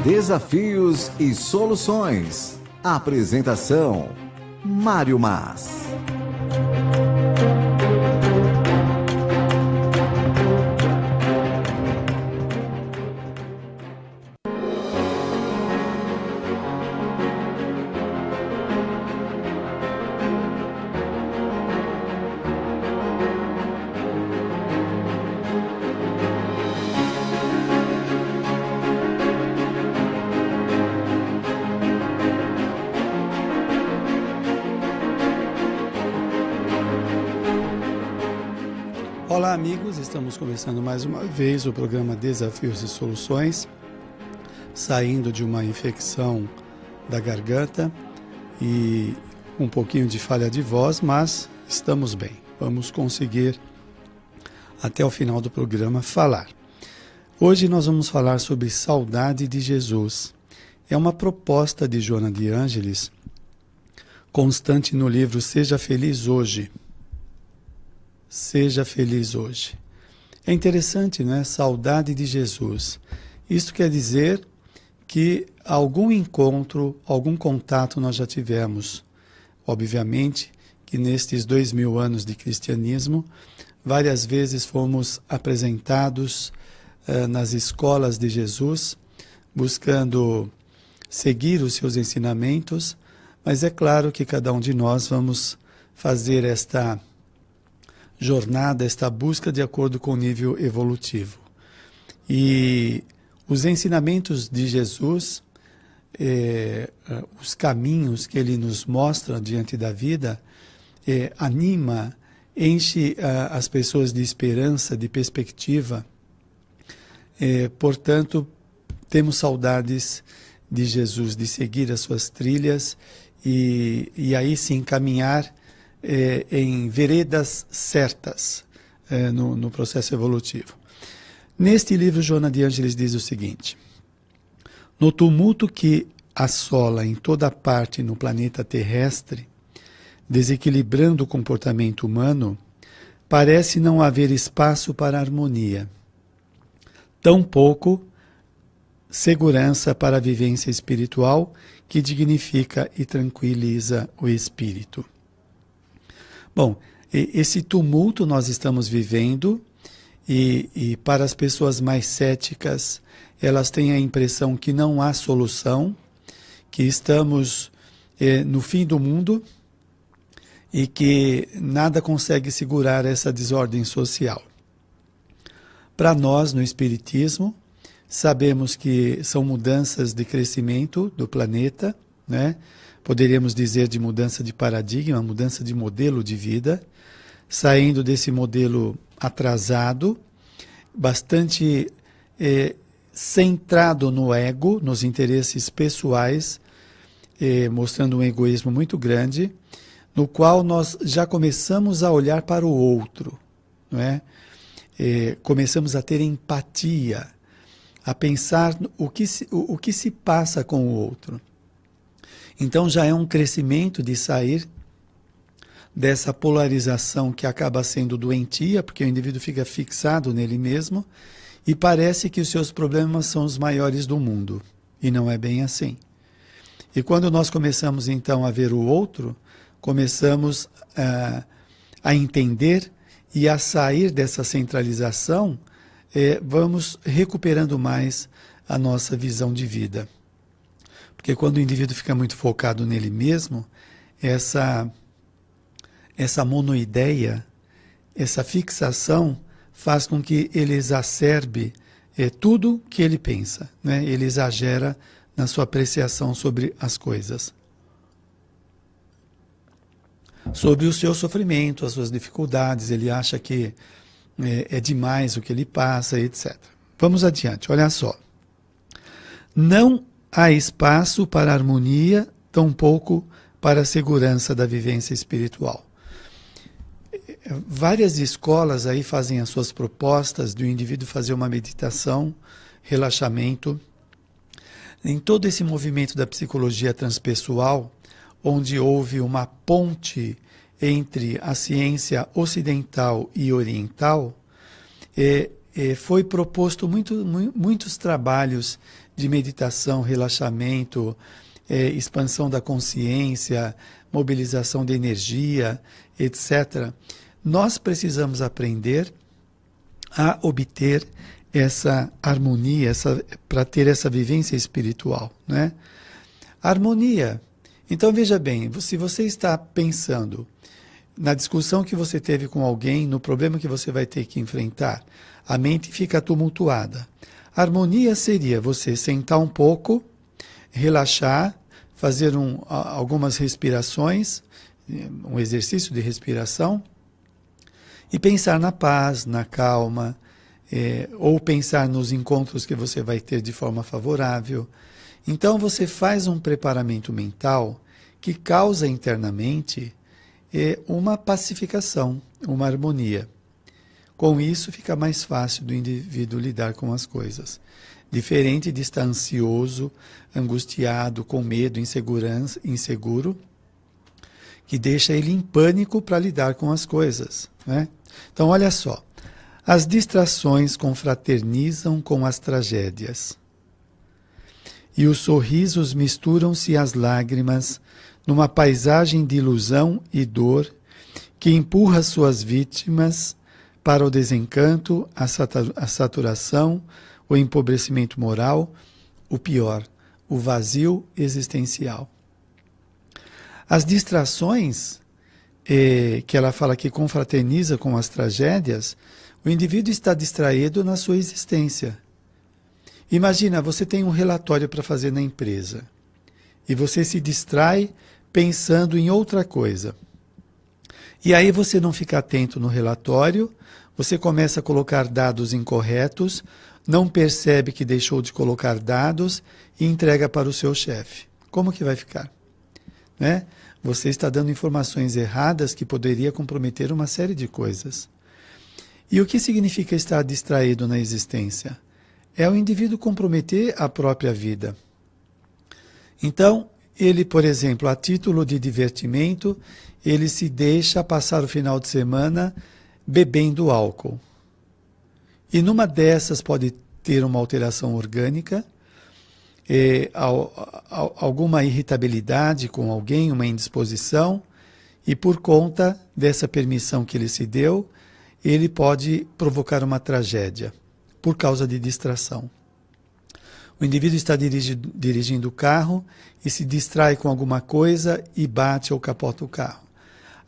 Desafios e Soluções. Apresentação: Mário Mas. Olá amigos, estamos começando mais uma vez o programa Desafios e Soluções, saindo de uma infecção da garganta e um pouquinho de falha de voz, mas estamos bem, vamos conseguir até o final do programa falar. Hoje nós vamos falar sobre saudade de Jesus. É uma proposta de Joana de Ângeles, constante no livro Seja Feliz Hoje. Seja feliz hoje. É interessante, não é? Saudade de Jesus. Isto quer dizer que algum encontro, algum contato nós já tivemos. Obviamente que nestes 2000 anos de cristianismo, várias vezes fomos apresentados nas escolas de Jesus, buscando seguir os seus ensinamentos, mas é claro que cada um de nós vamos fazer esta jornada, esta busca de acordo com o nível evolutivo. E os ensinamentos de Jesus, os caminhos que ele nos mostra diante da vida, anima, enche as pessoas de esperança, de perspectiva. Portanto, temos saudades de Jesus, de seguir as suas trilhas e aí sim caminhar em veredas certas no processo evolutivo. Neste livro, Joana de Ângeles diz o seguinte: no tumulto que assola em toda parte no planeta terrestre, desequilibrando o comportamento humano, parece não haver espaço para harmonia, tampouco segurança para a vivência espiritual que dignifica e tranquiliza o espírito. Bom, esse tumulto nós estamos vivendo e para as pessoas mais céticas, elas têm a impressão que não há solução, que estamos no fim do mundo e que nada consegue segurar essa desordem social. Para nós, no Espiritismo, sabemos que são mudanças de crescimento do planeta, né? Poderíamos dizer de mudança de paradigma, mudança de modelo de vida, saindo desse modelo atrasado, bastante centrado no ego, nos interesses pessoais, mostrando um egoísmo muito grande, no qual nós já começamos a olhar para o outro, não é? Começamos a ter empatia, a pensar o que se passa com o outro. Então já é um crescimento de sair dessa polarização que acaba sendo doentia, porque o indivíduo fica fixado nele mesmo e parece que os seus problemas são os maiores do mundo. E não é bem assim. E quando nós começamos então a ver o outro, começamos a entender e a sair dessa centralização, vamos recuperando mais a nossa visão de vida. Porque quando o indivíduo fica muito focado nele mesmo, essa monoideia, essa fixação faz com que ele exacerbe tudo que ele pensa, né? Ele exagera na sua apreciação sobre as coisas. Sobre o seu sofrimento, as suas dificuldades, ele acha que é demais o que ele passa, etc. Vamos adiante, olha só. Não há espaço para harmonia, tampouco para a segurança da vivência espiritual. Várias escolas aí fazem as suas propostas de o indivíduo fazer uma meditação, relaxamento. Em todo esse movimento da psicologia transpessoal, onde houve uma ponte entre a ciência ocidental e oriental, foi proposto muitos trabalhos de meditação, relaxamento, expansão da consciência, mobilização de energia, etc., nós precisamos aprender a obter essa harmonia, para ter essa vivência espiritual, né? Harmonia. Então, veja bem, se você está pensando na discussão que você teve com alguém, no problema que você vai ter que enfrentar, a mente fica tumultuada. Harmonia seria você sentar um pouco, relaxar, fazer algumas respirações, um exercício de respiração, e pensar na paz, na calma, ou pensar nos encontros que você vai ter de forma favorável. Então você faz um preparamento mental que causa internamente uma pacificação, uma harmonia. Com isso fica mais fácil do indivíduo lidar com as coisas. Diferente de estar ansioso, angustiado, com medo, insegurança, inseguro, que deixa ele em pânico para lidar com as coisas, né? Então, olha só. As distrações confraternizam com as tragédias. E os sorrisos misturam-se às lágrimas numa paisagem de ilusão e dor que empurra suas vítimas para o desencanto, a saturação, o empobrecimento moral, o pior, o vazio existencial. As distrações, que ela fala que confraterniza com as tragédias, o indivíduo está distraído na sua existência. Imagina, você tem um relatório para fazer na empresa e você se distrai pensando em outra coisa. E aí você não fica atento no relatório, você começa a colocar dados incorretos, não percebe que deixou de colocar dados e entrega para o seu chefe. Como que vai ficar? Né? Você está dando informações erradas que poderia comprometer uma série de coisas. E o que significa estar distraído na existência? É o indivíduo comprometer a própria vida. Então, ele, por exemplo, a título de divertimento, ele se deixa passar o final de semana bebendo álcool. E numa dessas pode ter uma alteração orgânica, alguma irritabilidade com alguém, uma indisposição, e por conta dessa permissão que ele se deu, ele pode provocar uma tragédia, por causa de distração. O indivíduo está dirigindo o carro e se distrai com alguma coisa e bate ou capota o carro.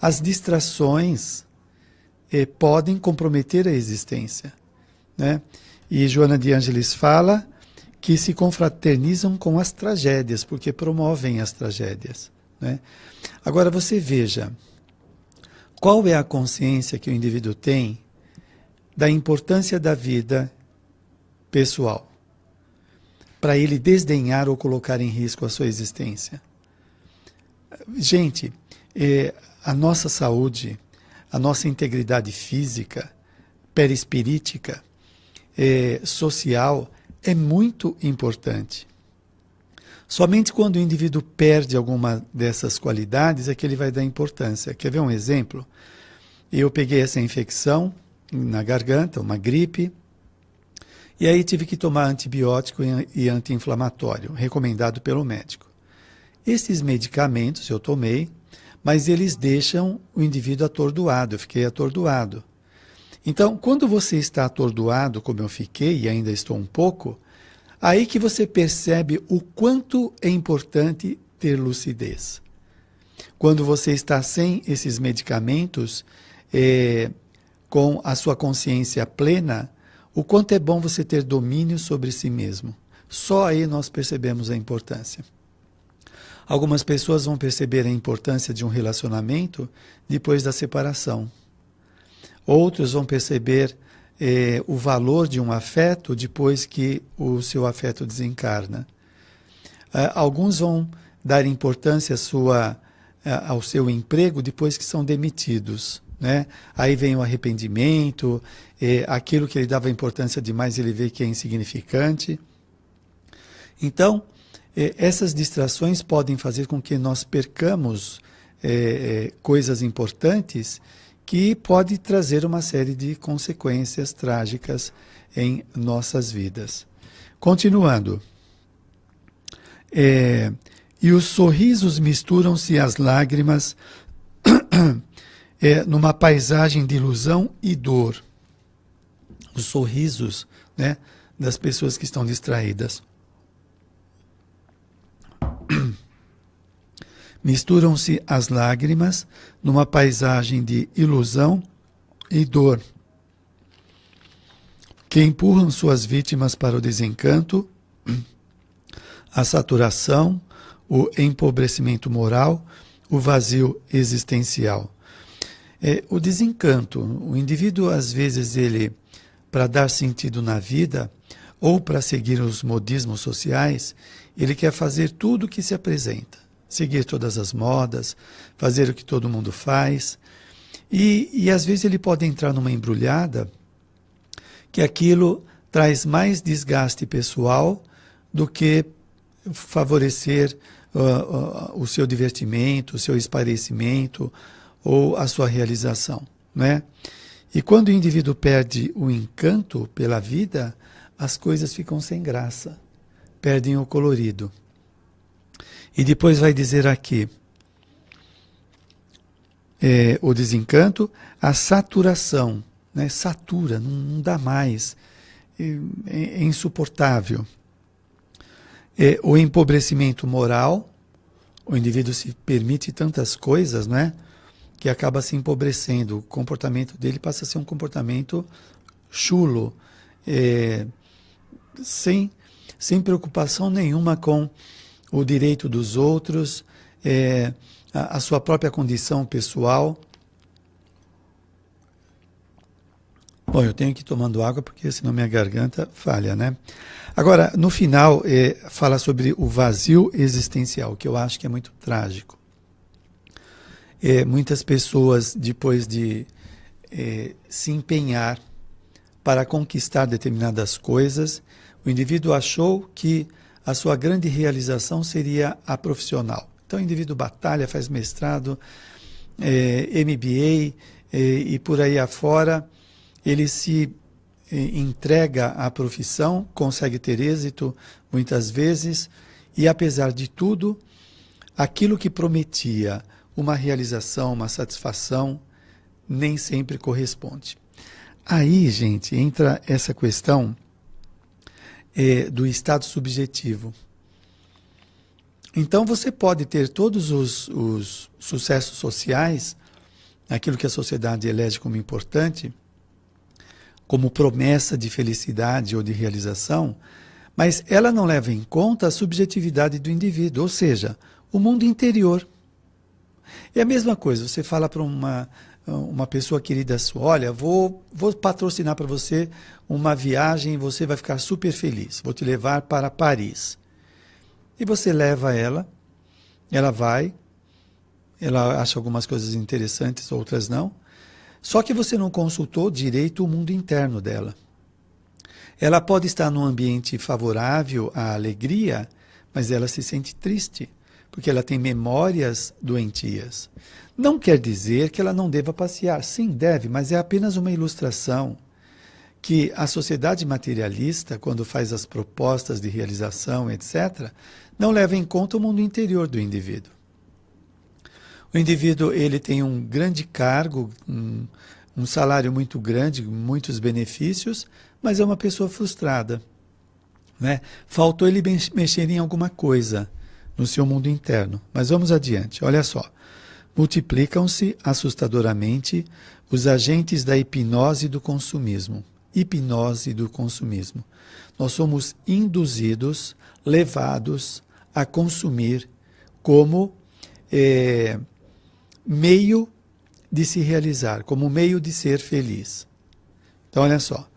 As distrações podem comprometer a existência, né? E Joana de Ângeles fala que se confraternizam com as tragédias, porque promovem as tragédias, né? Agora você veja, qual é a consciência que o indivíduo tem da importância da vida pessoal, para ele desdenhar ou colocar em risco a sua existência? Gente, a nossa saúde, a nossa integridade física, perispirítica, social, é muito importante. Somente quando o indivíduo perde alguma dessas qualidades é que ele vai dar importância. Quer ver um exemplo? Eu peguei essa infecção na garganta, uma gripe, e aí tive que tomar antibiótico e anti-inflamatório, recomendado pelo médico. Esses medicamentos eu tomei, mas eles deixam o indivíduo atordoado, eu fiquei atordoado. Então, quando você está atordoado, como eu fiquei, e ainda estou um pouco, aí que você percebe o quanto é importante ter lucidez. Quando você está sem esses medicamentos, com a sua consciência plena, o quanto é bom você ter domínio sobre si mesmo. Só aí nós percebemos a importância. Algumas pessoas vão perceber a importância de um relacionamento depois da separação. Outros vão perceber o valor de um afeto depois que o seu afeto desencarna. Alguns vão dar importância ao seu emprego depois que são demitidos, né? Aí vem o arrependimento, aquilo que ele dava importância demais ele vê que é insignificante. Então, essas distrações podem fazer com que nós percamos coisas importantes que pode trazer uma série de consequências trágicas em nossas vidas. Continuando. E os sorrisos misturam-se às lágrimas numa paisagem de ilusão e dor. Os sorrisos, né, das pessoas que estão distraídas. Misturam-se as lágrimas numa paisagem de ilusão e dor, que empurram suas vítimas para o desencanto, a saturação, o empobrecimento moral, o vazio existencial. O desencanto, o indivíduo às vezes ele, para dar sentido na vida, ou para seguir os modismos sociais, ele quer fazer tudo o que se apresenta, seguir todas as modas, fazer o que todo mundo faz, e às vezes ele pode entrar numa embrulhada que aquilo traz mais desgaste pessoal do que favorecer o seu divertimento, o seu esparecimento ou a sua realização, né? E quando o indivíduo perde o encanto pela vida, as coisas ficam sem graça, perdem o colorido. E depois vai dizer aqui, o desencanto, a saturação, né? Satura, não dá mais, é insuportável. O empobrecimento moral, o indivíduo se permite tantas coisas, né, que acaba se empobrecendo. O comportamento dele passa a ser um comportamento chulo, sem preocupação nenhuma com o direito dos outros, a sua própria condição pessoal. Bom, eu tenho que ir tomando água porque senão minha garganta falha, né? Agora, no final, fala sobre o vazio existencial, que eu acho que é muito trágico. Muitas pessoas, depois de se empenhar para conquistar determinadas coisas, o indivíduo achou que a sua grande realização seria a profissional. Então, o indivíduo batalha, faz mestrado, MBA e por aí afora. Ele se entrega à profissão, consegue ter êxito muitas vezes, e apesar de tudo, aquilo que prometia uma realização, uma satisfação, nem sempre corresponde. Aí, gente, entra essa questão do estado subjetivo. Então, você pode ter todos os sucessos sociais, aquilo que a sociedade elege como importante, como promessa de felicidade ou de realização, mas ela não leva em conta a subjetividade do indivíduo, ou seja, o mundo interior. É a mesma coisa, você fala para uma pessoa querida sua, olha, vou patrocinar para você uma viagem e você vai ficar super feliz, vou te levar para Paris. E você leva ela vai, ela acha algumas coisas interessantes, outras não, só que você não consultou direito o mundo interno dela. Ela pode estar num ambiente favorável à alegria, mas ela se sente triste, porque ela tem memórias doentias. Não quer dizer que ela não deva passear. Sim, deve, mas é apenas uma ilustração que a sociedade materialista, quando faz as propostas de realização, etc., não leva em conta o mundo interior do indivíduo. O indivíduo ele tem um grande cargo, um salário muito grande, muitos benefícios, mas é uma pessoa frustrada, né? Faltou ele mexer em alguma coisa no seu mundo interno. Mas vamos adiante, olha só. Multiplicam-se assustadoramente os agentes da hipnose do consumismo. Hipnose do consumismo. Nós somos induzidos, levados a consumir como meio de se realizar, como meio de ser feliz. Então, olha só.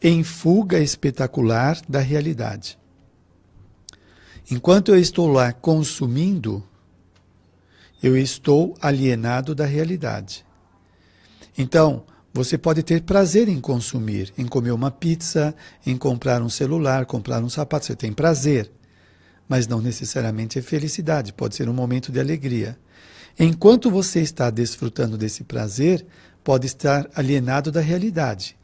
Em fuga espetacular da realidade. Enquanto eu estou lá consumindo, eu estou alienado da realidade. Então, você pode ter prazer em consumir, em comer uma pizza, em comprar um celular, comprar um sapato. Você tem prazer, mas não necessariamente é felicidade. Pode ser um momento de alegria. Enquanto você está desfrutando desse prazer, pode estar alienado da realidade.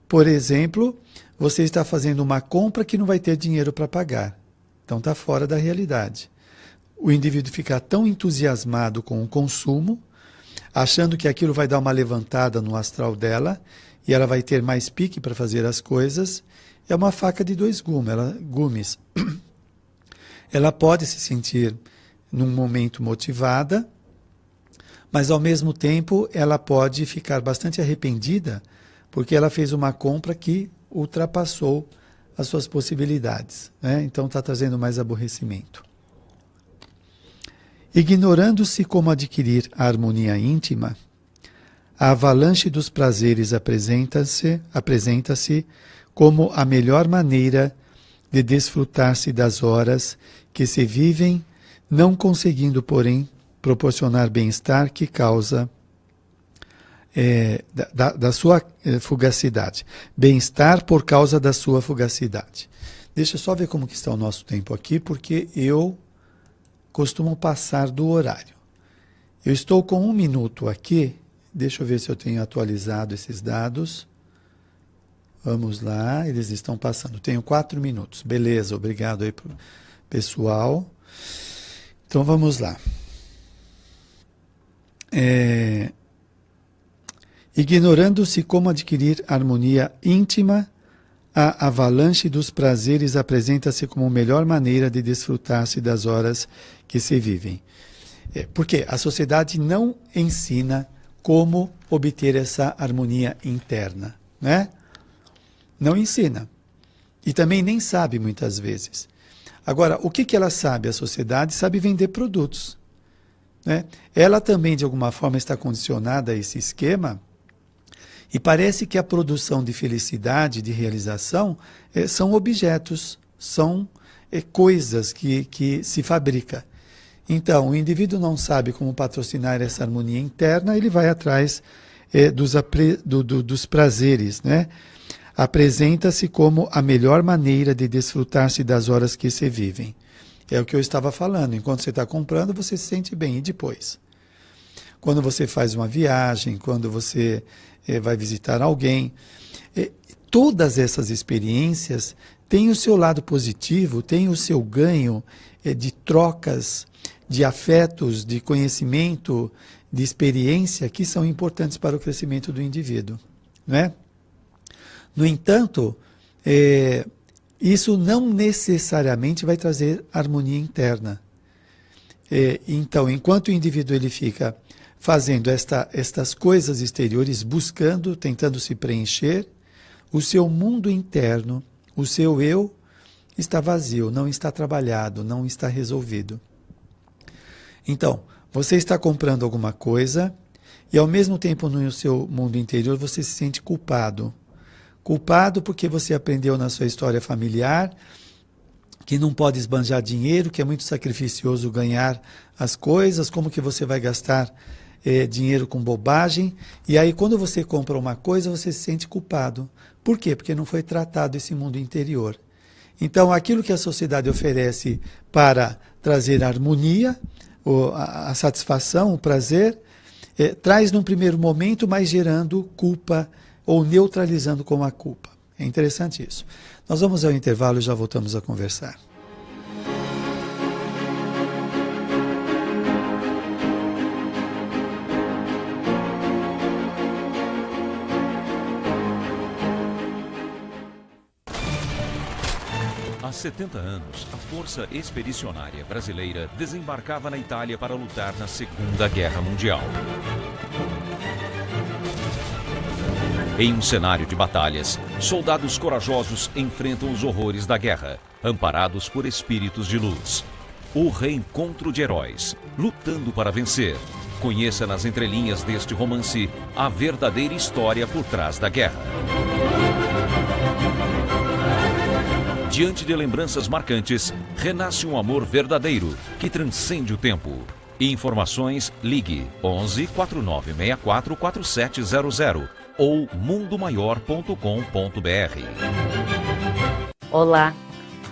Por exemplo, você está fazendo uma compra que não vai ter dinheiro para pagar. Então está fora da realidade. O indivíduo fica tão entusiasmado com o consumo, achando que aquilo vai dar uma levantada no astral dela e ela vai ter mais pique para fazer as coisas. É uma faca de dois gumes. Ela pode se sentir num momento motivada, mas ao mesmo tempo ela pode ficar bastante arrependida porque ela fez uma compra que ultrapassou as suas possibilidades, né? Então está trazendo mais aborrecimento. Ignorando-se como adquirir a harmonia íntima, a avalanche dos prazeres apresenta-se como a melhor maneira de desfrutar-se das horas que se vivem, não conseguindo, porém, proporcionar bem-estar que causa da sua fugacidade. Bem-estar por causa da sua fugacidade. Deixa eu só ver como que está o nosso tempo aqui, porque eu costumo passar do horário. Eu estou com 1 minuto aqui. Deixa eu ver se eu tenho atualizado esses dados. Vamos lá, eles estão passando. Tenho 4 minutos. Beleza, obrigado aí pro pessoal. Então vamos lá. Ignorando-se como adquirir harmonia íntima, a avalanche dos prazeres apresenta-se como a melhor maneira de desfrutar-se das horas que se vivem. Porque a sociedade não ensina como obter essa harmonia interna, né? Não ensina. E também nem sabe muitas vezes. Agora, o que ela sabe? A sociedade sabe vender produtos, né? Ela também, de alguma forma, está condicionada a esse esquema. E parece que a produção de felicidade, de realização, são objetos, são coisas que se fabrica. Então, o indivíduo não sabe como patrocinar essa harmonia interna, ele vai atrás dos prazeres, né? Apresenta-se como a melhor maneira de desfrutar-se das horas que se vivem. É o que eu estava falando. Enquanto você está comprando, você se sente bem. E depois? Quando você faz uma viagem, quando você vai visitar alguém, todas essas experiências têm o seu lado positivo, têm o seu ganho de trocas, de afetos, de conhecimento, de experiência, que são importantes para o crescimento do indivíduo, não é? No entanto, isso não necessariamente vai trazer harmonia interna. Então, enquanto o indivíduo ele fica fazendo estas coisas exteriores, buscando, tentando se preencher, o seu mundo interno, o seu eu, está vazio, não está trabalhado, não está resolvido. Então, você está comprando alguma coisa e, ao mesmo tempo, no seu mundo interior, você se sente culpado. Culpado porque você aprendeu na sua história familiar que não pode esbanjar dinheiro, que é muito sacrificioso ganhar as coisas, como que você vai gastar dinheiro com bobagem, e aí quando você compra uma coisa, você se sente culpado. Por quê? Porque não foi tratado esse mundo interior. Então, aquilo que a sociedade oferece para trazer a harmonia, a satisfação, o prazer, traz num primeiro momento, mas gerando culpa ou neutralizando com a culpa. É interessante isso. Nós vamos ao intervalo e já voltamos a conversar. Há 70 anos, a Força Expedicionária Brasileira desembarcava na Itália para lutar na Segunda Guerra Mundial. Em um cenário de batalhas, soldados corajosos enfrentam os horrores da guerra, amparados por espíritos de luz. O reencontro de heróis, lutando para vencer. Conheça nas entrelinhas deste romance a verdadeira história por trás da guerra. Diante de lembranças marcantes, renasce um amor verdadeiro que transcende o tempo. Informações, ligue 11 4964 4700 ou mundomaior.com.br. Olá,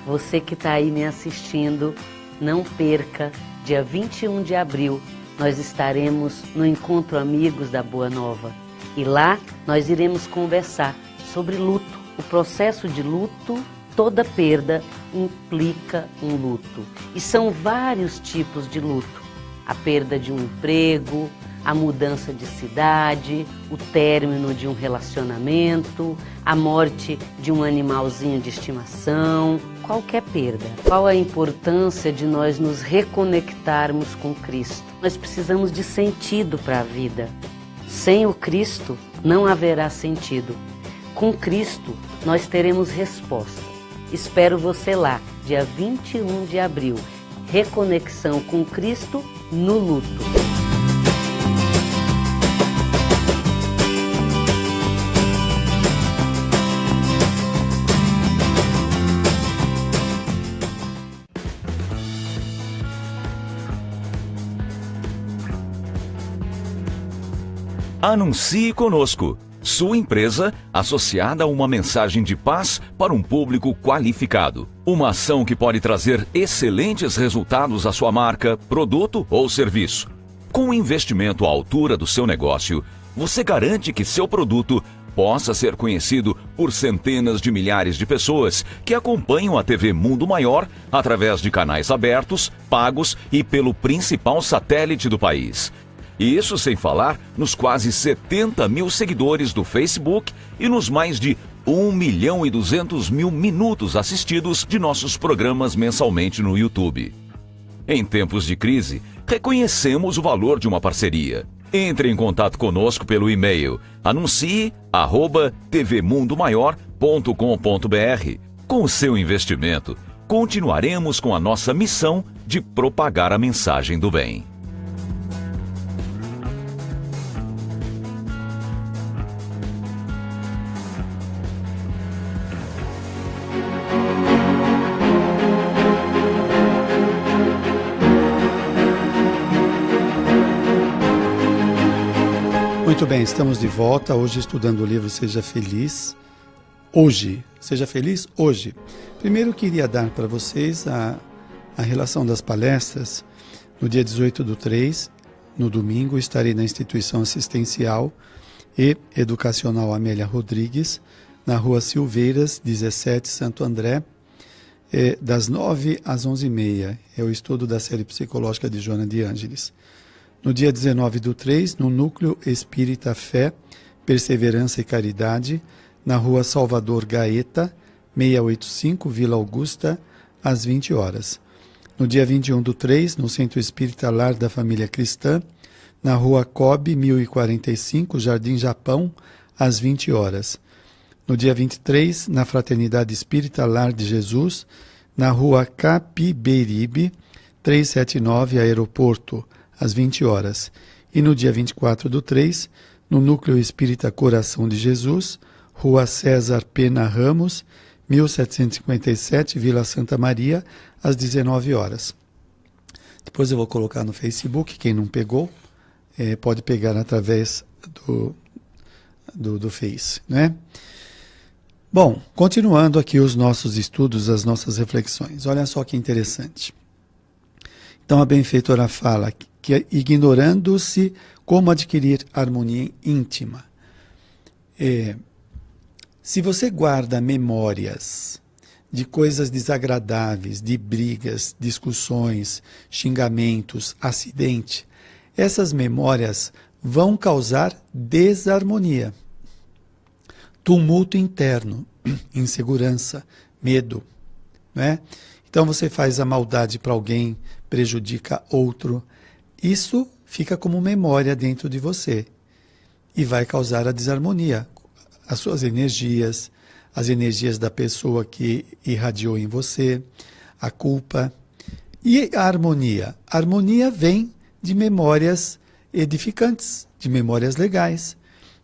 você que está aí me assistindo, não perca, dia 21 de abril, nós estaremos no Encontro Amigos da Boa Nova. E lá nós iremos conversar sobre luto, o processo de luto toda perda implica um luto. E são vários tipos de luto. A perda de um emprego, a mudança de cidade, o término de um relacionamento, a morte de um animalzinho de estimação, qualquer perda. Qual a importância de nós nos reconectarmos com Cristo? Nós precisamos de sentido para a vida. Sem o Cristo não haverá sentido. Com Cristo nós teremos respostas. Espero você lá, dia 21 de abril. Reconexão com Cristo no luto. Anuncie conosco. Sua empresa associada a uma mensagem de paz para um público qualificado. Uma ação que pode trazer excelentes resultados à sua marca, produto ou serviço. Com um investimento à altura do seu negócio, você garante que seu produto possa ser conhecido por centenas de milhares de pessoas que acompanham a TV Mundo Maior através de canais abertos, pagos e pelo principal satélite do país. E isso sem falar nos quase 70 mil seguidores do Facebook e nos mais de 1.200.000 minutos assistidos de nossos programas mensalmente no YouTube. Em tempos de crise, reconhecemos o valor de uma parceria. Entre em contato conosco pelo e-mail anuncie@tvmundomaior.com.br. Com o seu investimento, continuaremos com a nossa missão de propagar a mensagem do bem. Muito bem, estamos de volta, hoje estudando o livro Seja Feliz, hoje. Seja Feliz, hoje. Primeiro queria dar para vocês a relação das palestras. No dia 18/3, no domingo, estarei na instituição assistencial e educacional Amélia Rodrigues, na rua Silveiras, 17, Santo André, das 9 às 11h30. É o estudo da série psicológica de Joana de Ângeles. No dia 19/3, no Núcleo Espírita Fé, Perseverança e Caridade, na rua Salvador Gaeta, 685, Vila Augusta, às 20 horas. No dia 21/3, no Centro Espírita Lar da Família Cristã, na rua Cobe, 1045, Jardim Japão, às 20 horas. No dia 23, na Fraternidade Espírita Lar de Jesus, na rua Capiberibe, 379, Aeroporto, às 20 horas. E no dia 24/3, no Núcleo Espírita Coração de Jesus, Rua César Pena Ramos, 1757, Vila Santa Maria, às 19 horas. Depois eu vou colocar no Facebook, quem não pegou, pode pegar através do Face, né? Bom, continuando aqui os nossos estudos, as nossas reflexões. Olha só que interessante. Então a benfeitora fala que ignorando-se como adquirir harmonia íntima. Se você guarda memórias de coisas desagradáveis, de brigas, discussões, xingamentos, acidente, essas memórias vão causar desarmonia, tumulto interno, insegurança, medo, né? Então você faz a maldade para alguém, prejudica outro, isso fica como memória dentro de você e vai causar a desarmonia, as suas energias, as energias da pessoa que irradiou em você, a culpa. E a harmonia? A harmonia vem de memórias edificantes, de memórias legais.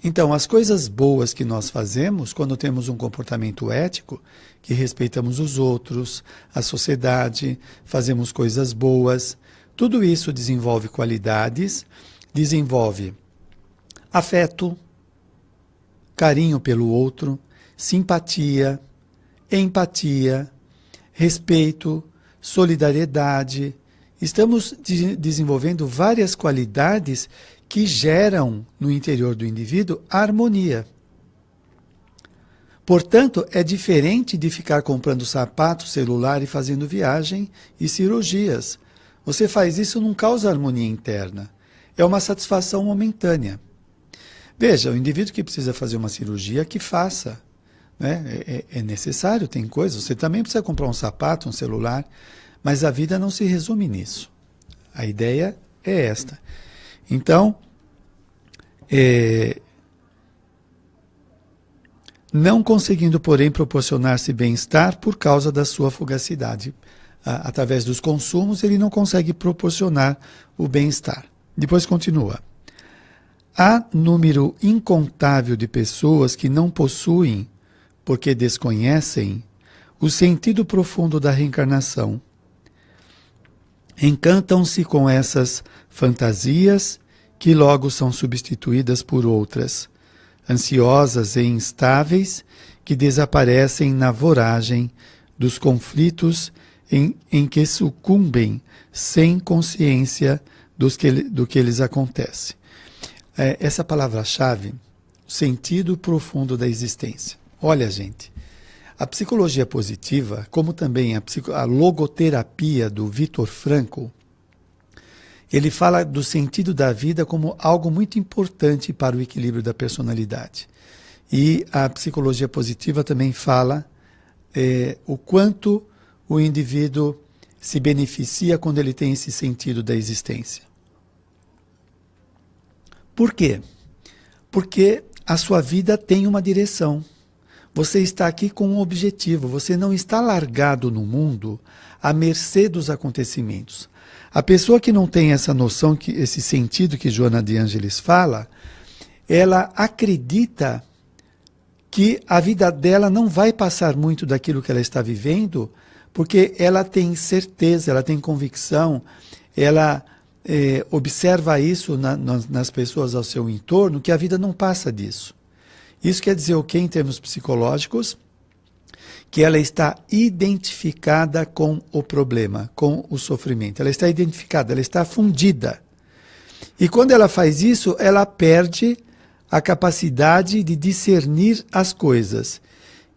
Então, as coisas boas que nós fazemos, quando temos um comportamento ético, que respeitamos os outros, a sociedade, fazemos coisas boas, tudo isso desenvolve qualidades, desenvolve afeto, carinho pelo outro, simpatia, empatia, respeito, solidariedade. Estamos desenvolvendo várias qualidades que geram no interior do indivíduo harmonia. Portanto, é diferente de ficar comprando sapato, celular e fazendo viagem e cirurgias. Você faz isso, não causa harmonia interna. É uma satisfação momentânea. Veja, o indivíduo que precisa fazer uma cirurgia, que faça. Né? É necessário, tem coisas. Você também precisa comprar um sapato, um celular, mas a vida não se resume nisso. A ideia é esta. Então, não conseguindo, porém, proporcionar-se bem-estar por causa da sua fugacidade. Através dos consumos, ele não consegue proporcionar o bem-estar. Depois continua. Há número incontável de pessoas que não possuem, porque desconhecem, o sentido profundo da reencarnação. Encantam-se com essas fantasias que logo são substituídas por outras, ansiosas e instáveis, que desaparecem na voragem dos conflitos em que sucumbem sem consciência do que lhes acontece. Essa palavra-chave, sentido profundo da existência. Olha, gente, a psicologia positiva, como também a logoterapia do Viktor Frankl, ele fala do sentido da vida como algo muito importante para o equilíbrio da personalidade. E a psicologia positiva também fala o quanto o indivíduo se beneficia quando ele tem esse sentido da existência. Por quê? Porque a sua vida tem uma direção. Você está aqui com um objetivo, você não está largado no mundo à mercê dos acontecimentos. A pessoa que não tem essa noção, esse sentido que Joana de Ângeles fala, ela acredita que a vida dela não vai passar muito daquilo que ela está vivendo, porque ela tem certeza, ela tem convicção, ela observa isso nas pessoas ao seu entorno, que a vida não passa disso. Isso quer dizer o quê em termos psicológicos? Que ela está identificada com o problema, com o sofrimento. Ela está identificada, ela está fundida. E quando ela faz isso, ela perde a capacidade de discernir as coisas.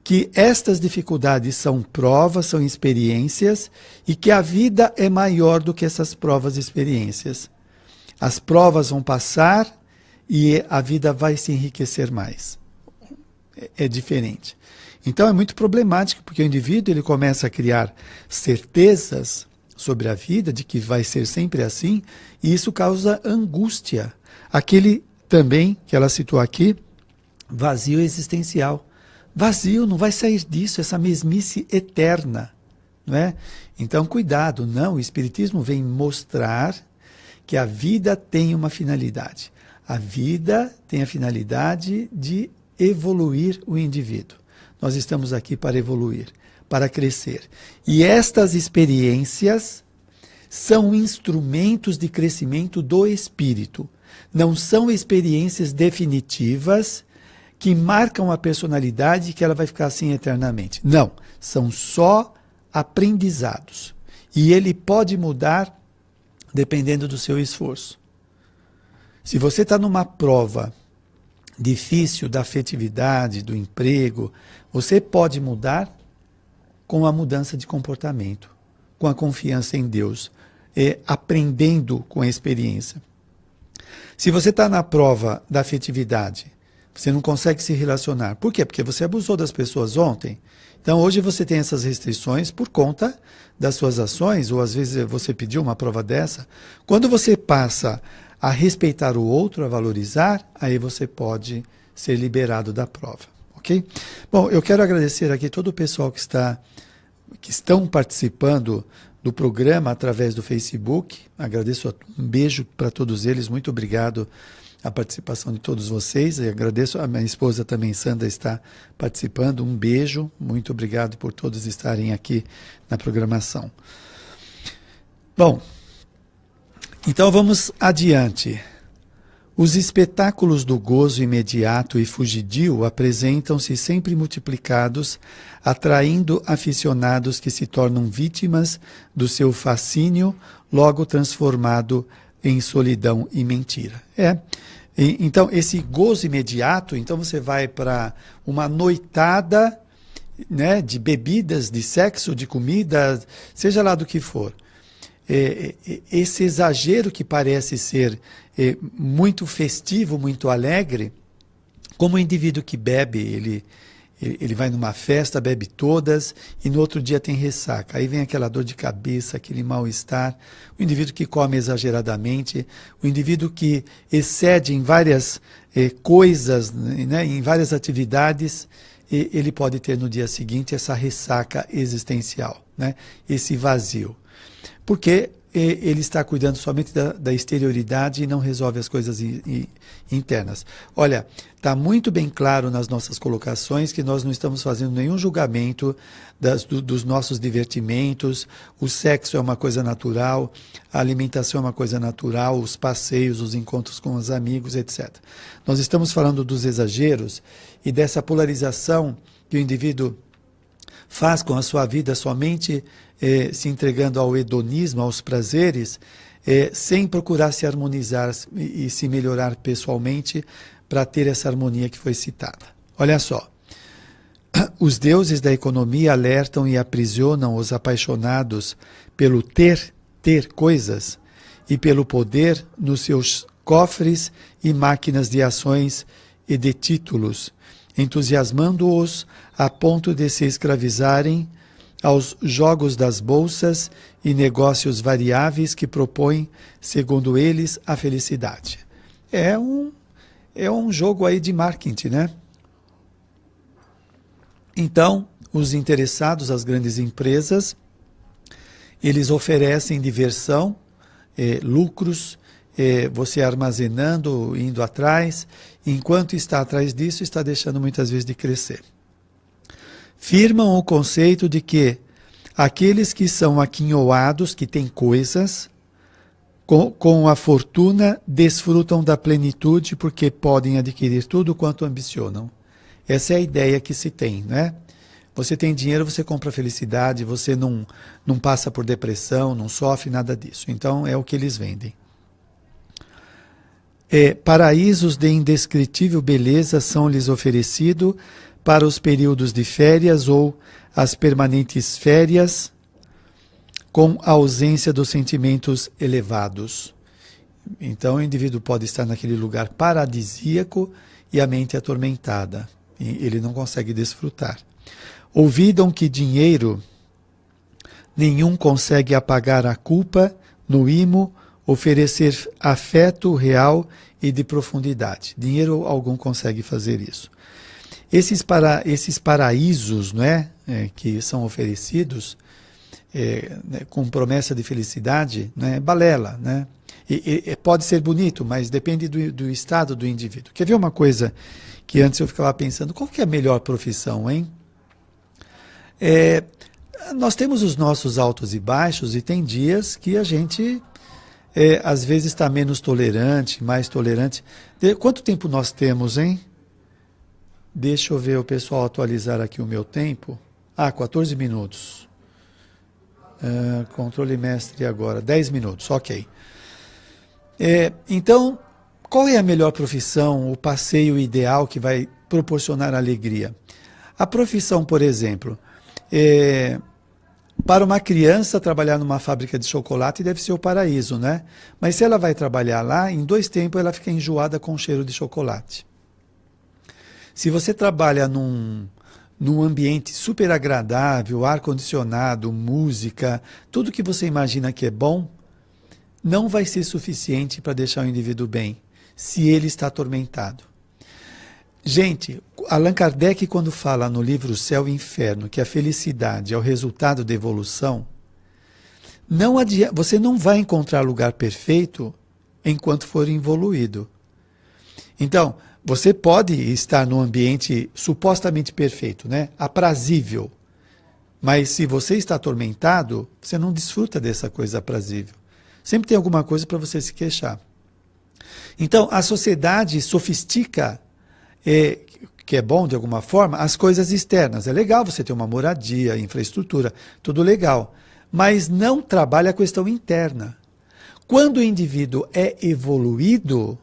Que estas dificuldades são provas, são experiências, e que a vida é maior do que essas provas e experiências. As provas vão passar e a vida vai se enriquecer mais. É diferente. Então é muito problemático, porque o indivíduo ele começa a criar certezas sobre a vida, de que vai ser sempre assim, e isso causa angústia. Aquele também, que ela citou aqui, vazio existencial. Vazio, não vai sair disso, essa mesmice eterna. Não é? Então, cuidado, não, o Espiritismo vem mostrar que a vida tem uma finalidade. A vida tem a finalidade de evoluir o indivíduo. Nós estamos aqui para evoluir, para crescer. E estas experiências são instrumentos de crescimento do espírito. Não são experiências definitivas que marcam a personalidade, que ela vai ficar assim eternamente. Não, são só aprendizados. E ele pode mudar dependendo do seu esforço. Se você está numa prova difícil da afetividade, do emprego, você pode mudar com a mudança de comportamento, com a confiança em Deus, aprendendo com a experiência. Se você está na prova da afetividade, você não consegue se relacionar. Por quê? Porque você abusou das pessoas ontem. Então hoje você tem essas restrições por conta das suas ações, ou às vezes você pediu uma prova dessa. Quando você passa a respeitar o outro, a valorizar, aí você pode ser liberado da prova, ok? Bom, eu quero agradecer aqui todo o pessoal que estão participando do programa através do Facebook. Agradeço, um beijo para todos eles, muito obrigado a participação de todos vocês. Eu agradeço, a minha esposa também, Sandra, está participando. Um beijo, muito obrigado por todos estarem aqui na programação. Bom, então vamos adiante. Os espetáculos do gozo imediato e fugidio apresentam-se sempre multiplicados, atraindo aficionados que se tornam vítimas do seu fascínio, logo transformado em solidão e mentira. Então, esse gozo imediato, então você vai para uma noitada, né, de bebidas, de sexo, de comida, seja lá do que for. Esse exagero que parece ser muito festivo, muito alegre, como o indivíduo que bebe, ele vai numa festa, bebe todas e no outro dia tem ressaca. Aí vem aquela dor de cabeça, aquele mal-estar. O indivíduo que come exageradamente, o indivíduo que excede em várias coisas, né, em várias atividades, ele pode ter no dia seguinte essa ressaca existencial, né, esse vazio. Porque ele está cuidando somente da exterioridade e não resolve as coisas internas. Olha, está muito bem claro nas nossas colocações que nós não estamos fazendo nenhum julgamento dos nossos divertimentos. O sexo é uma coisa natural, a alimentação é uma coisa natural, os passeios, os encontros com os amigos, etc. Nós estamos falando dos exageros e dessa polarização que o indivíduo faz com a sua vida somente se entregando ao hedonismo, aos prazeres, sem procurar se harmonizar e se melhorar pessoalmente para ter essa harmonia que foi citada. Olha só, os deuses da economia alertam e aprisionam os apaixonados pelo ter coisas e pelo poder nos seus cofres e máquinas de ações e de títulos, entusiasmando-os a ponto de se escravizarem aos jogos das bolsas e negócios variáveis que propõem, segundo eles, a felicidade. É um jogo aí de marketing, né? Então, os interessados, as grandes empresas, eles oferecem diversão, lucros, você armazenando, indo atrás, enquanto está atrás disso, está deixando muitas vezes de crescer. Firmam o conceito de que aqueles que são aquinhoados, que têm coisas, com a fortuna, desfrutam da plenitude porque podem adquirir tudo quanto ambicionam. Essa é a ideia que se tem, né? Você tem dinheiro, você compra felicidade, você não passa por depressão, não sofre nada disso. Então, é o que eles vendem. Paraísos de indescritível beleza são-lhes oferecidos para os períodos de férias ou as permanentes férias, com a ausência dos sentimentos elevados. Então, o indivíduo pode estar naquele lugar paradisíaco e a mente atormentada. E ele não consegue desfrutar. Ouvidam que dinheiro nenhum consegue apagar a culpa, no imo, oferecer afeto real e de profundidade. Dinheiro algum consegue fazer isso. Esses paraísos, não é, que são oferecidos com promessa de felicidade, né, balela, né? E pode ser bonito, mas depende do estado do indivíduo. Quer ver uma coisa que antes eu ficava pensando, qual que é a melhor profissão, hein? Nós temos os nossos altos e baixos e tem dias que a gente às vezes está menos tolerante, mais tolerante. Quanto tempo nós temos, hein? Deixa eu ver o pessoal atualizar aqui o meu tempo. 14 minutos. Controle mestre agora, 10 minutos, ok. Então, qual é a melhor profissão, o passeio ideal que vai proporcionar alegria? A profissão, por exemplo, para uma criança trabalhar numa fábrica de chocolate deve ser o paraíso, né? Mas se ela vai trabalhar lá, em 2 tempos ela fica enjoada com o cheiro de chocolate. Se você trabalha num ambiente super agradável, ar-condicionado, música, tudo que você imagina que é bom, não vai ser suficiente para deixar o indivíduo bem, se ele está atormentado. Gente, Allan Kardec, quando fala no livro Céu e Inferno, que a felicidade é o resultado da evolução, você não vai encontrar lugar perfeito enquanto for evoluído. Então, você pode estar num ambiente supostamente perfeito, né? Aprazível. Mas se você está atormentado, você não desfruta dessa coisa aprazível. Sempre tem alguma coisa para você se queixar. Então, a sociedade sofistica, que é bom de alguma forma, as coisas externas. É legal você ter uma moradia, infraestrutura, tudo legal. Mas não trabalha a questão interna. Quando o indivíduo é evoluído,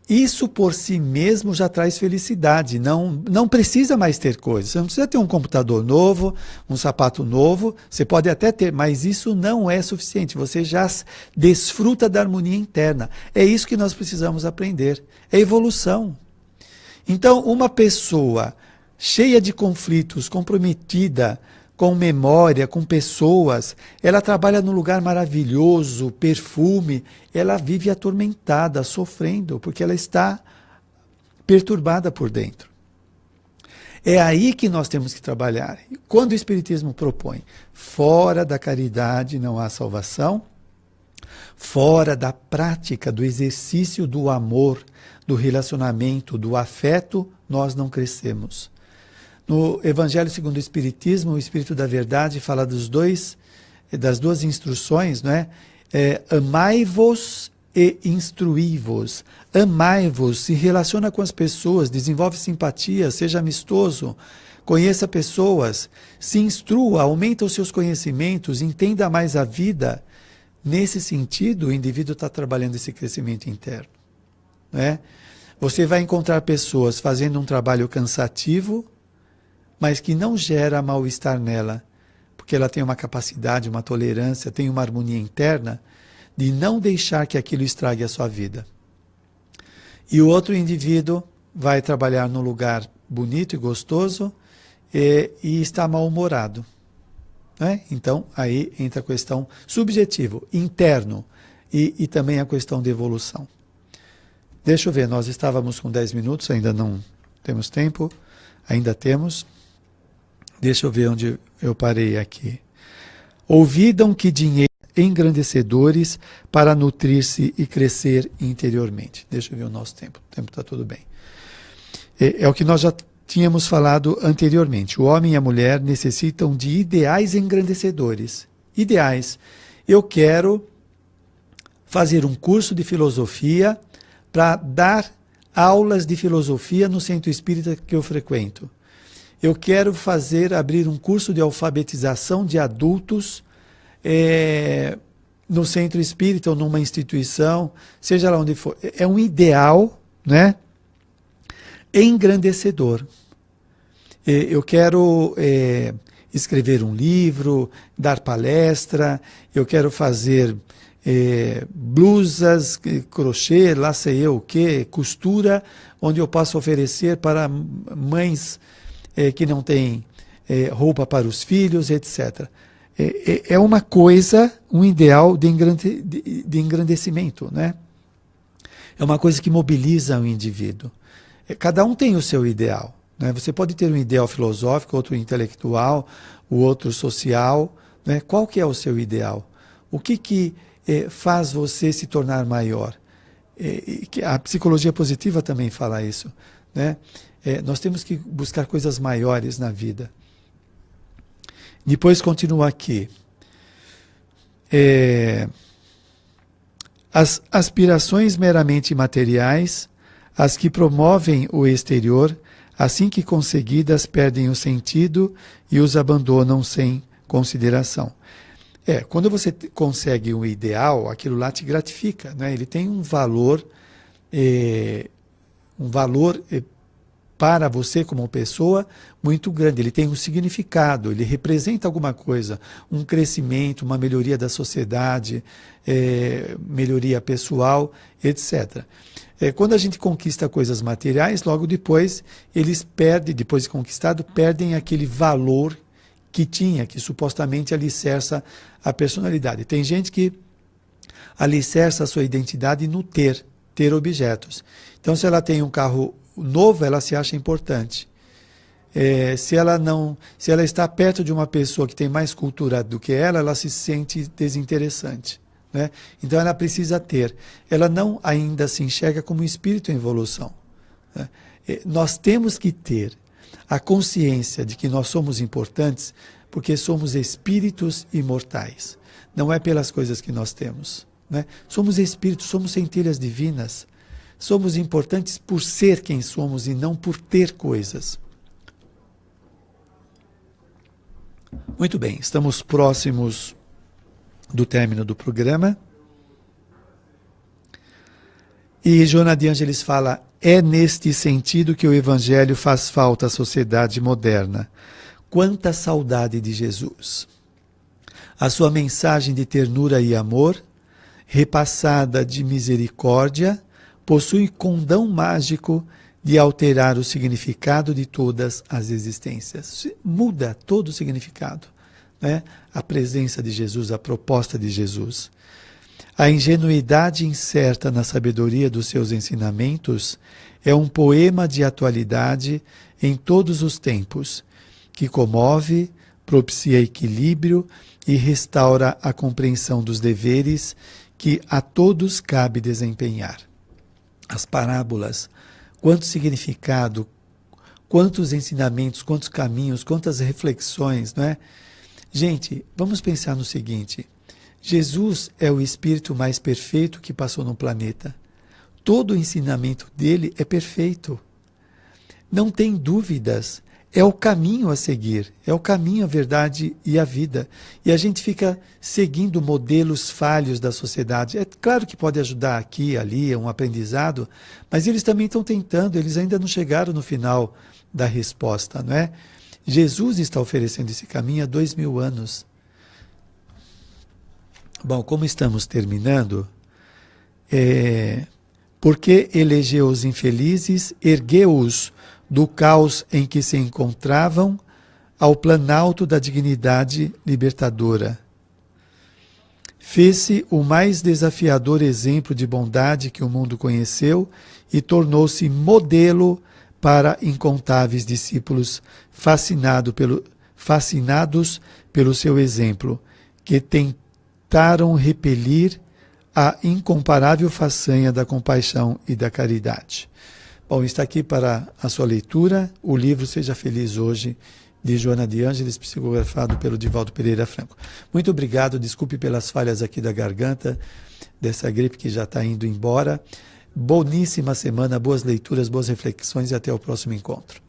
isso por si mesmo já traz felicidade. Não precisa mais ter coisas. Você não precisa ter um computador novo, um sapato novo. Você pode até ter, mas isso não é suficiente. Você já desfruta da harmonia interna. É isso que nós precisamos aprender. É evolução. Então, uma pessoa cheia de conflitos, comprometida com memória, com pessoas, ela trabalha num lugar maravilhoso, perfume, ela vive atormentada, sofrendo, porque ela está perturbada por dentro. É aí que nós temos que trabalhar. Quando o Espiritismo propõe, fora da caridade não há salvação, fora da prática, do exercício do amor, do relacionamento, do afeto, nós não crescemos. No Evangelho segundo o Espiritismo, o Espírito da Verdade fala das duas instruções, não é? Amai-vos e instruí-vos. Amai-vos, se relaciona com as pessoas, desenvolve simpatia, seja amistoso, conheça pessoas, se instrua, aumenta os seus conhecimentos, entenda mais a vida. Nesse sentido, o indivíduo está trabalhando esse crescimento interno, não é? Você vai encontrar pessoas fazendo um trabalho cansativo, mas que não gera mal-estar nela, porque ela tem uma capacidade, uma tolerância, tem uma harmonia interna de não deixar que aquilo estrague a sua vida. E o outro indivíduo vai trabalhar num lugar bonito e gostoso e está mal-humorado. Né? Então, aí entra a questão subjetiva, interno, e também a questão de evolução. Deixa eu ver, nós estávamos com 10 minutos, ainda não temos tempo, ainda temos. Deixa eu ver onde eu parei aqui. Ouvidam que dinheiro engrandecedores para nutrir-se e crescer interiormente. Deixa eu ver o nosso tempo. O tempo está tudo bem. É o que nós já tínhamos falado anteriormente. O homem e a mulher necessitam de ideais engrandecedores. Ideais. Eu quero fazer um curso de filosofia para dar aulas de filosofia no centro espírita que eu frequento. Eu quero abrir um curso de alfabetização de adultos no centro espírita ou numa instituição, seja lá onde for. É um ideal, né, engrandecedor. Eu quero escrever um livro, dar palestra, eu quero fazer blusas, crochê, lá sei eu o quê, costura, onde eu posso oferecer para mães que não têm roupa para os filhos, etc. É uma coisa, um ideal de engrandecimento, né? É uma coisa que mobiliza o indivíduo. Cada um tem o seu ideal, né? Você pode ter um ideal filosófico, outro intelectual, o outro social, né? Qual que é o seu ideal? O que faz você se tornar maior? A psicologia positiva também fala isso, né? Nós temos que buscar coisas maiores na vida. Depois continua aqui. As aspirações meramente materiais, as que promovem o exterior, assim que conseguidas, perdem o sentido e os abandonam sem consideração. Quando você consegue um ideal, aquilo lá te gratifica, né? Ele tem um valor para você como pessoa muito grande, ele tem um significado, ele representa alguma coisa, um crescimento, uma melhoria da sociedade, melhoria pessoal, etc. Quando a gente conquista coisas materiais, logo depois eles perdem, depois de conquistado, perdem aquele valor que tinha, que supostamente alicerça a personalidade. Tem gente que alicerça a sua identidade no ter objetos. Então, se ela tem um carro novo, ela se acha importante. Se ela está perto de uma pessoa que tem mais cultura do que ela se sente desinteressante, né? Então ela precisa ter. Ela não ainda se enxerga como um espírito em evolução, né? Nós temos que ter a consciência de que nós somos importantes porque somos espíritos imortais. Não é pelas coisas que nós temos, né? Somos espíritos, somos centelhas divinas. Somos importantes por ser quem somos e não por ter coisas. Muito bem, estamos próximos do término do programa. E Joana de Ângeles fala, é neste sentido que o Evangelho faz falta à sociedade moderna. Quanta saudade de Jesus! A sua mensagem de ternura e amor, repassada de misericórdia, possui condão mágico de alterar o significado de todas as existências. Muda todo o significado, né? A presença de Jesus, a proposta de Jesus. A ingenuidade incerta na sabedoria dos seus ensinamentos é um poema de atualidade em todos os tempos, que comove, propicia equilíbrio e restaura a compreensão dos deveres que a todos cabe desempenhar. As parábolas, quanto significado, quantos ensinamentos, quantos caminhos, quantas reflexões, não é? Gente, vamos pensar no seguinte, Jesus é o Espírito mais perfeito que passou no planeta. Todo o ensinamento dele é perfeito. Não tem dúvidas. É o caminho a seguir. É o caminho, a verdade e a vida. E a gente fica seguindo modelos falhos da sociedade. É claro que pode ajudar aqui e ali, é um aprendizado, mas eles também estão tentando, eles ainda não chegaram no final da resposta, não é? Jesus está oferecendo esse caminho há 2000 anos. Bom, como estamos terminando, porque elegeu os infelizes, ergueu-os do caos em que se encontravam ao planalto da dignidade libertadora. Fez-se o mais desafiador exemplo de bondade que o mundo conheceu e tornou-se modelo para incontáveis discípulos fascinados pelo seu exemplo, que tentaram repelir a incomparável façanha da compaixão e da caridade. Bom, está aqui para a sua leitura o livro Seja Feliz Hoje, de Joana de Ângeles, psicografado pelo Divaldo Pereira Franco. Muito obrigado, desculpe pelas falhas aqui da garganta, dessa gripe que já está indo embora. Boníssima semana, boas leituras, boas reflexões e até o próximo encontro.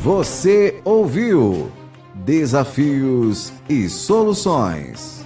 Você ouviu Desafios e Soluções.